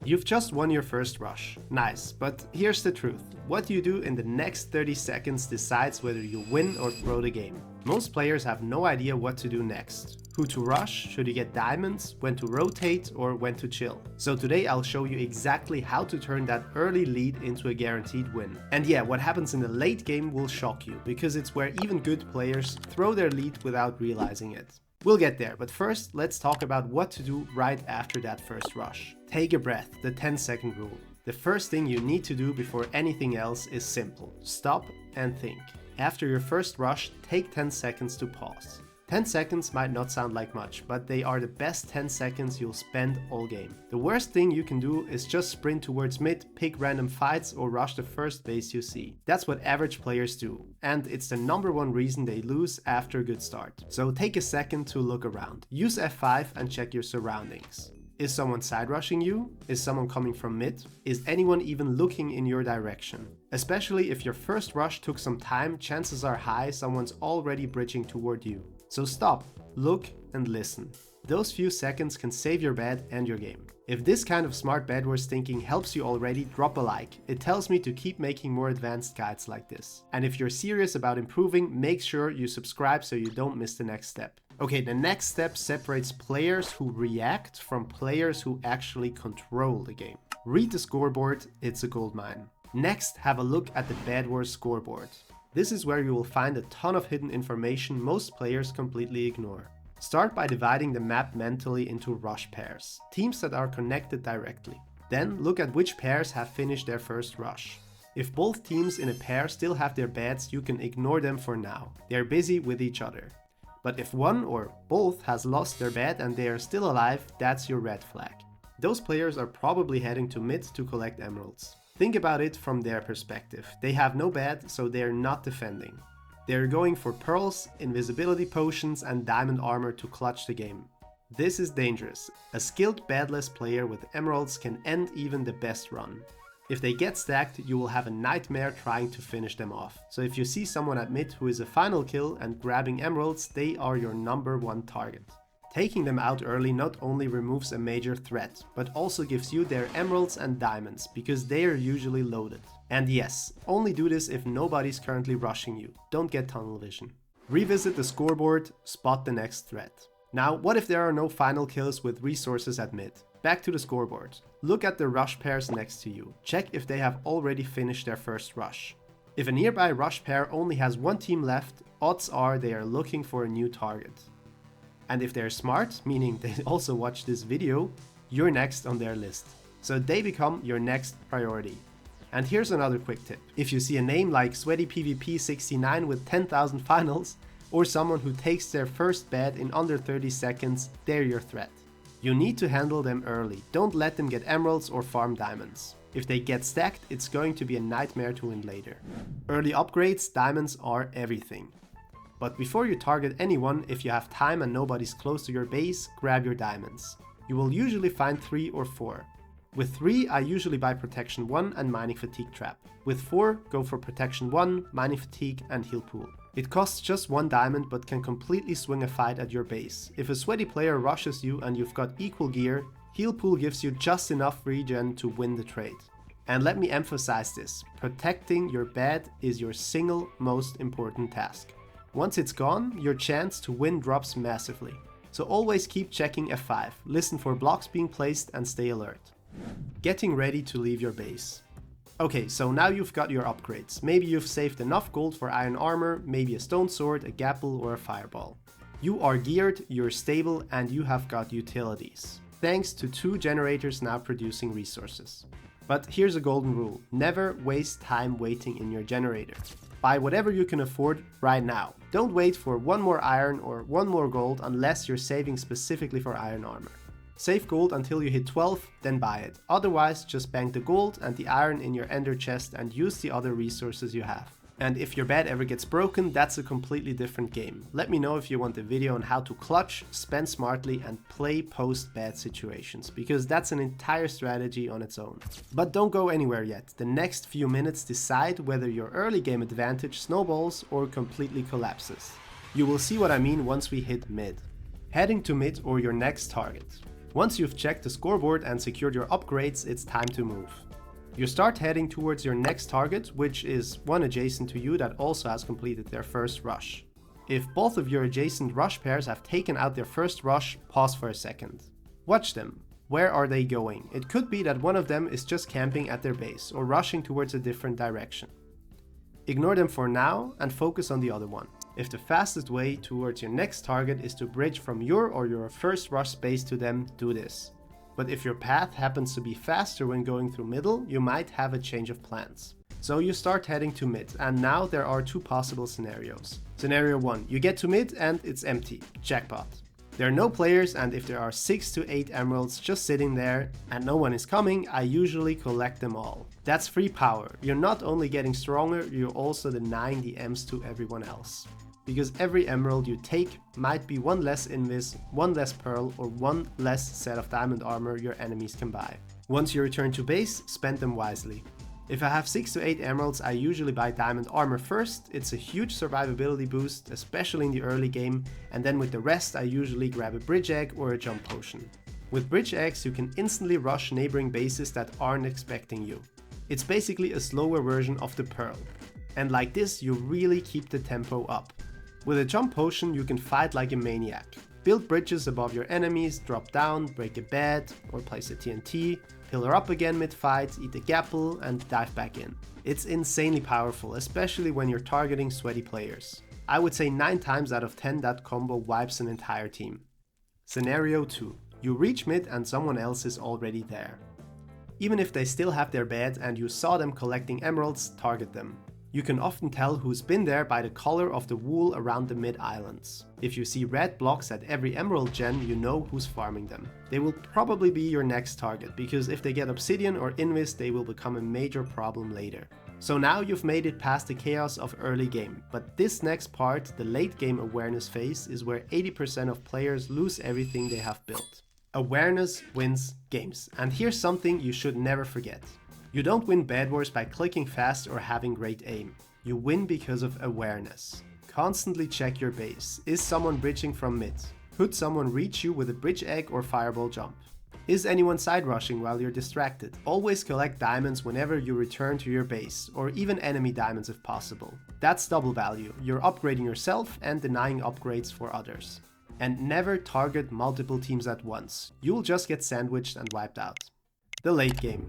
You've just won your first rush. Nice, but here's the truth. What you do in the next 30 seconds decides whether you win or throw the game. Most players have no idea what to do next. Who to rush, should you get diamonds, when to rotate, or when to chill. So today I'll show you exactly how to turn that early lead into a guaranteed win. And yeah, what happens in the late game will shock you, because it's where even good players throw their lead without realizing it. We'll get there, but first let's talk about what to do right after that first rush. Take a breath, the 10-second rule. The first thing you need to do before anything else is simple. Stop and think. After your first rush, take 10 seconds to pause. 10 seconds might not sound like much, but they are the best 10 seconds you'll spend all game. The worst thing you can do is just sprint towards mid, pick random fights, or rush the first base you see. That's what average players do, and it's the #1 reason they lose after a good start. So take a second to look around. Use F5 and check your surroundings. Is someone side rushing you? Is someone coming from mid? Is anyone even looking in your direction? Especially if your first rush took some time, chances are high someone's already bridging toward you. So stop, look, and listen. Those few seconds can save your bed and your game. If this kind of smart Bedwars thinking helps you already, drop a like. It tells me to keep making more advanced guides like this. And if you're serious about improving, make sure you subscribe so you don't miss the next step. Okay, the next step separates players who react from players who actually control the game. Read the scoreboard, it's a goldmine. Next, have a look at the Bedwars scoreboard. This is where you will find a ton of hidden information most players completely ignore. Start by dividing the map mentally into rush pairs, teams that are connected directly. Then look at which pairs have finished their first rush. If both teams in a pair still have their beds, you can ignore them for now. They are busy with each other. But if one or both has lost their bed and they are still alive, that's your red flag. Those players are probably heading to mid to collect emeralds. Think about it from their perspective. They have no bed, so they're not defending. They're going for pearls, invisibility potions, and diamond armor to clutch the game. This is dangerous. A skilled bedless player with emeralds can end even the best run. If they get stacked, you will have a nightmare trying to finish them off. So if you see someone at mid who is a final kill and grabbing emeralds, they are your #1 target. Taking them out early not only removes a major threat, but also gives you their emeralds and diamonds, because they are usually loaded. And yes, only do this if nobody's currently rushing you. Don't get tunnel vision. Revisit the scoreboard, spot the next threat. Now, what if there are no final kills with resources at mid? Back to the scoreboard. Look at the rush pairs next to you. Check if they have already finished their first rush. If a nearby rush pair only has one team left, odds are they are looking for a new target. And if they're smart, meaning they also watch this video, you're next on their list. So they become your next priority. And here's another quick tip. If you see a name like Sweaty PvP 69 with 10,000 finals, or someone who takes their first bed in under 30 seconds, they're your threat. You need to handle them early. Don't let them get emeralds or farm diamonds. If they get stacked, it's going to be a nightmare to win later. Early upgrades, diamonds are everything. But before you target anyone, if you have time and nobody's close to your base, grab your diamonds. You will usually find 3 or 4. With 3, I usually buy Protection 1 and Mining Fatigue Trap. With 4, go for Protection 1, Mining Fatigue and Heal Pool. It costs just 1 diamond but can completely swing a fight at your base. If a sweaty player rushes you and you've got equal gear, Heal Pool gives you just enough regen to win the trade. And let me emphasize this, protecting your bed is your single most important task. Once it's gone, your chance to win drops massively. So always keep checking F5, listen for blocks being placed and stay alert. Getting ready to leave your base. Okay, so now you've got your upgrades. Maybe you've saved enough gold for iron armor, maybe a stone sword, a gapple or a fireball. You are geared, you're stable, and you have got utilities. Thanks to 2 generators now producing resources. But here's a golden rule, never waste time waiting in your generator. Buy whatever you can afford right now. Don't wait for 1 more iron or 1 more gold unless you're saving specifically for iron armor. Save gold until you hit 12, then buy it. Otherwise, just bank the gold and the iron in your ender chest and use the other resources you have. And if your bed ever gets broken, that's a completely different game. Let me know if you want a video on how to clutch, spend smartly and play post-bad situations, because that's an entire strategy on its own. But don't go anywhere yet. The next few minutes decide whether your early game advantage snowballs or completely collapses. You will see what I mean once we hit mid. Heading to mid or your next target. Once you've checked the scoreboard and secured your upgrades, it's time to move. You start heading towards your next target, which is one adjacent to you that also has completed their first rush. If both of your adjacent rush pairs have taken out their first rush, pause for a second. Watch them. Where are they going? It could be that one of them is just camping at their base or rushing towards a different direction. Ignore them for now and focus on the other one. If the fastest way towards your next target is to bridge from your first rush space to them, do this. But if your path happens to be faster when going through middle, you might have a change of plans. So you start heading to mid, and now there are two possible scenarios. Scenario 1, you get to mid and it's empty. Jackpot. There are no players, and if there are 6 to 8 emeralds just sitting there and no one is coming, I usually collect them all. That's free power. You're not only getting stronger, you're also denying the Ems to everyone else. Because every emerald you take might be one less invis, one less pearl, or one less set of diamond armor your enemies can buy. Once you return to base, spend them wisely. If I have 6 to 8 emeralds, I usually buy diamond armor first. It's a huge survivability boost, especially in the early game, and then with the rest I usually grab a bridge egg or a jump potion. With bridge eggs you can instantly rush neighboring bases that aren't expecting you. It's basically a slower version of the pearl. And like this you really keep the tempo up. With a jump potion you can fight like a maniac. Build bridges above your enemies, drop down, break a bed, or place a TNT, pillar up again mid-fight, eat a gapple, and dive back in. It's insanely powerful, especially when you're targeting sweaty players. I would say 9 times out of 10 that combo wipes an entire team. Scenario 2. You reach mid and someone else is already there. Even if they still have their bed and you saw them collecting emeralds, target them. You can often tell who's been there by the color of the wool around the mid-islands. If you see red blocks at every emerald gen, you know who's farming them. They will probably be your next target, because if they get obsidian or invis, they will become a major problem later. So now you've made it past the chaos of early game, but this next part, the late game awareness phase, is where 80% of players lose everything they have built. Awareness wins games, and here's something you should never forget. You don't win Bedwars by clicking fast or having great aim. You win because of awareness. Constantly check your base. Is someone bridging from mid? Could someone reach you with a bridge egg or fireball jump? Is anyone side rushing while you're distracted? Always collect diamonds whenever you return to your base, or even enemy diamonds if possible. That's double value. You're upgrading yourself and denying upgrades for others. And never target multiple teams at once. You'll just get sandwiched and wiped out. The late game.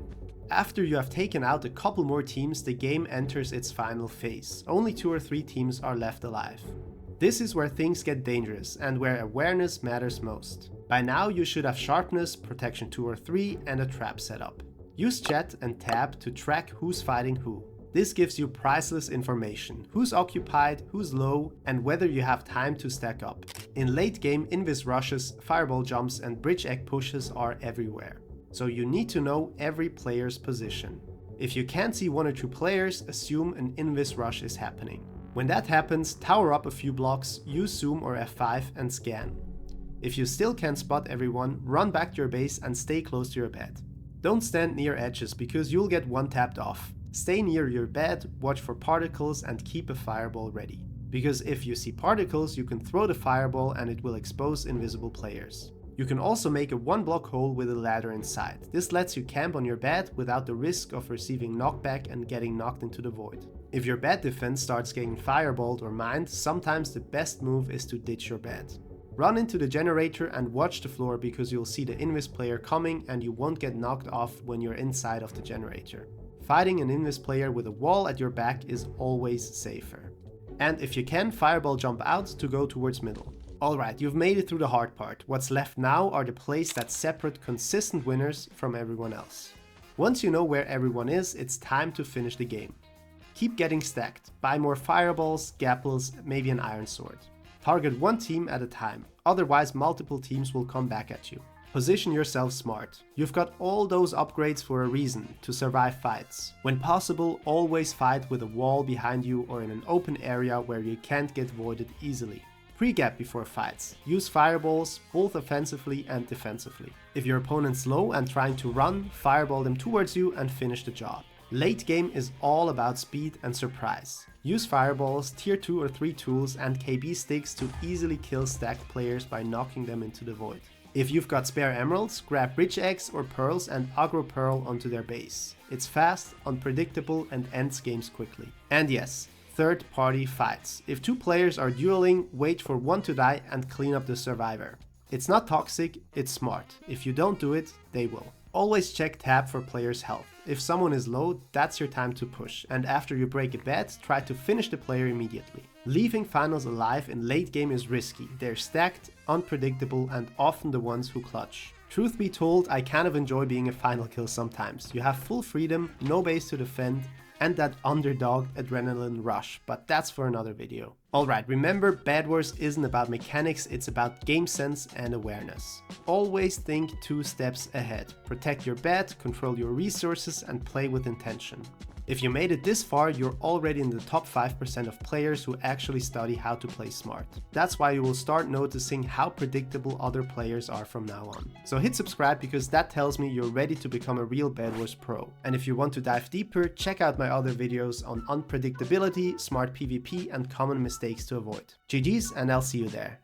After you have taken out a couple more teams, the game enters its final phase. Only 2 or 3 teams are left alive. This is where things get dangerous and where awareness matters most. By now you should have sharpness, protection 2 or 3, and a trap set up. Use chat and tab to track who's fighting who. This gives you priceless information, who's occupied, who's low, and whether you have time to stack up. In late game, invis rushes, fireball jumps, and bridge egg pushes are everywhere. So you need to know every player's position. If you can't see 1 or 2 players, assume an invis rush is happening. When that happens, tower up a few blocks, use zoom or F5 and scan. If you still can't spot everyone, run back to your base and stay close to your bed. Don't stand near edges because you'll get one tapped off. Stay near your bed, watch for particles, and keep a fireball ready. Because if you see particles, you can throw the fireball and it will expose invisible players. You can also make a 1-block hole with a ladder inside. This lets you camp on your bed without the risk of receiving knockback and getting knocked into the void. If your bed defense starts getting fireballed or mined, sometimes the best move is to ditch your bed. Run into the generator and watch the floor because you'll see the invis player coming and you won't get knocked off when you're inside of the generator. Fighting an invis player with a wall at your back is always safer. And if you can, fireball jump out to go towards middle. Alright, you've made it through the hard part. What's left now are the plays that separate consistent winners from everyone else. Once you know where everyone is, it's time to finish the game. Keep getting stacked. Buy more fireballs, gapples, maybe an iron sword. Target 1 team at a time, otherwise multiple teams will come back at you. Position yourself smart. You've got all those upgrades for a reason, to survive fights. When possible, always fight with a wall behind you or in an open area where you can't get voided easily. Pre-gap before fights. Use fireballs both offensively and defensively. If your opponent's low and trying to run, fireball them towards you and finish the job. Late game is all about speed and surprise. Use fireballs, tier 2 or 3 tools and KB sticks to easily kill stacked players by knocking them into the void. If you've got spare emeralds, grab rich eggs or pearls and aggro pearl onto their base. It's fast, unpredictable, and ends games quickly. And yes, third-party fights. If two players are dueling, wait for one to die and clean up the survivor. It's not toxic, it's smart. If you don't do it, they will. Always check tab for players' health. If someone is low, that's your time to push, and after you break a bed, try to finish the player immediately. Leaving finals alive in late game is risky. They're stacked, unpredictable, and often the ones who clutch. Truth be told, I kind of enjoy being a final kill sometimes. You have full freedom, no base to defend, and that underdog adrenaline rush, but that's for another video. Alright, remember, Bedwars isn't about mechanics, it's about game sense and awareness. Always think 2 steps ahead. Protect your bed, control your resources, and play with intention. If you made it this far, you're already in the top 5% of players who actually study how to play smart. That's why you will start noticing how predictable other players are from now on. So hit subscribe because that tells me you're ready to become a real Bedwars pro. And if you want to dive deeper, check out my other videos on unpredictability, smart PvP, and common mistakes to avoid. GG's, and I'll see you there.